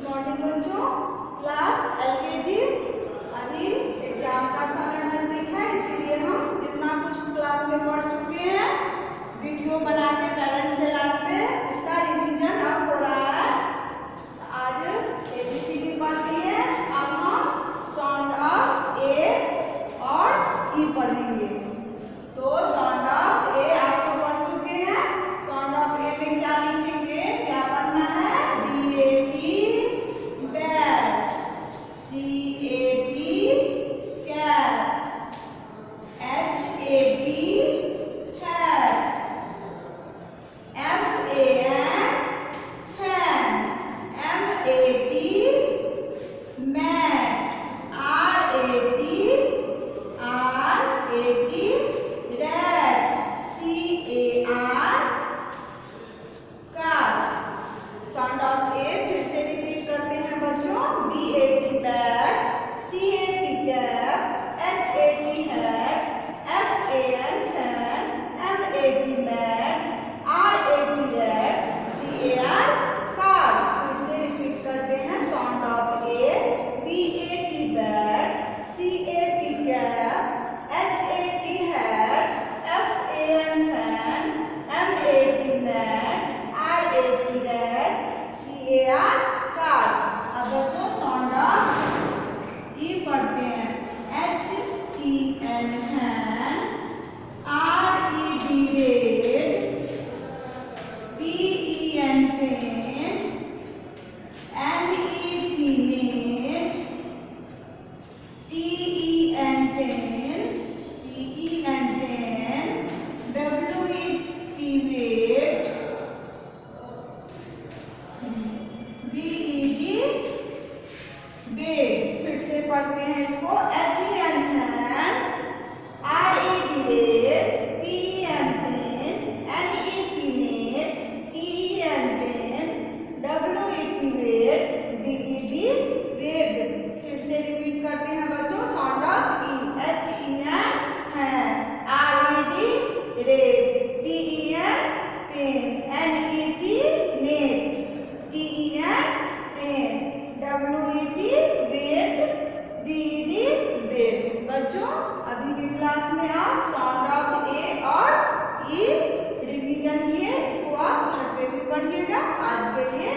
Morning बच्चों। Class LKG, अभी exam का समय नजदीक है, इसीलिए हम जितना कुछ क्लास में पढ़ चुके हैं वीडियो बना के पेरेंट्स से लाइव पे उसका रिवीजन अब हो रहा है। आज ABCD पढ़ लिए, अब हम साउंड ऑफ ए और ई पढ़ेंगे। तो साउंड ऑफ ए आप तो पढ़ चुके हैं। साउंड ऑफ ए में क्या लिखेंगे, क्या पढ़ना है? BAT bat, CAT cat, HAT hat, FAN fan, MAT mat, RAT rat, CAR car. Sound of A फिर से रिपीट करते हैं बच्चों। BAT bat, CAT cap, HAT hat, FAN fan, MAT mat, RAT rat, CAR car. फिर से repeat करते हैं। Sound of A BAT bat, CAT cap, HAT hat, FAN fan, MAT mat, RAT rat, CAR car. अब बच्चों sound of E पढ़ते हैं। HEN hen, RED red, PEN pen, NET net, TEN ten, WET wet, BED bed. फिर से पढ़ते हैं इसको। HEN hen, RED red, PEN pen, NET net, TEN pen, WET wet, BED bed. फिर से repeat करते हैं बच्चों। Sound of E. HEN hen, RED red, PEN pen, NET net, TEN pen, WET wet, BED bed. बच्चों अभी की class में आप साउंड ऑफ ए और ई रिवीजन किए, इसको आप घर पे भी पढ़िएगा। आज के लिए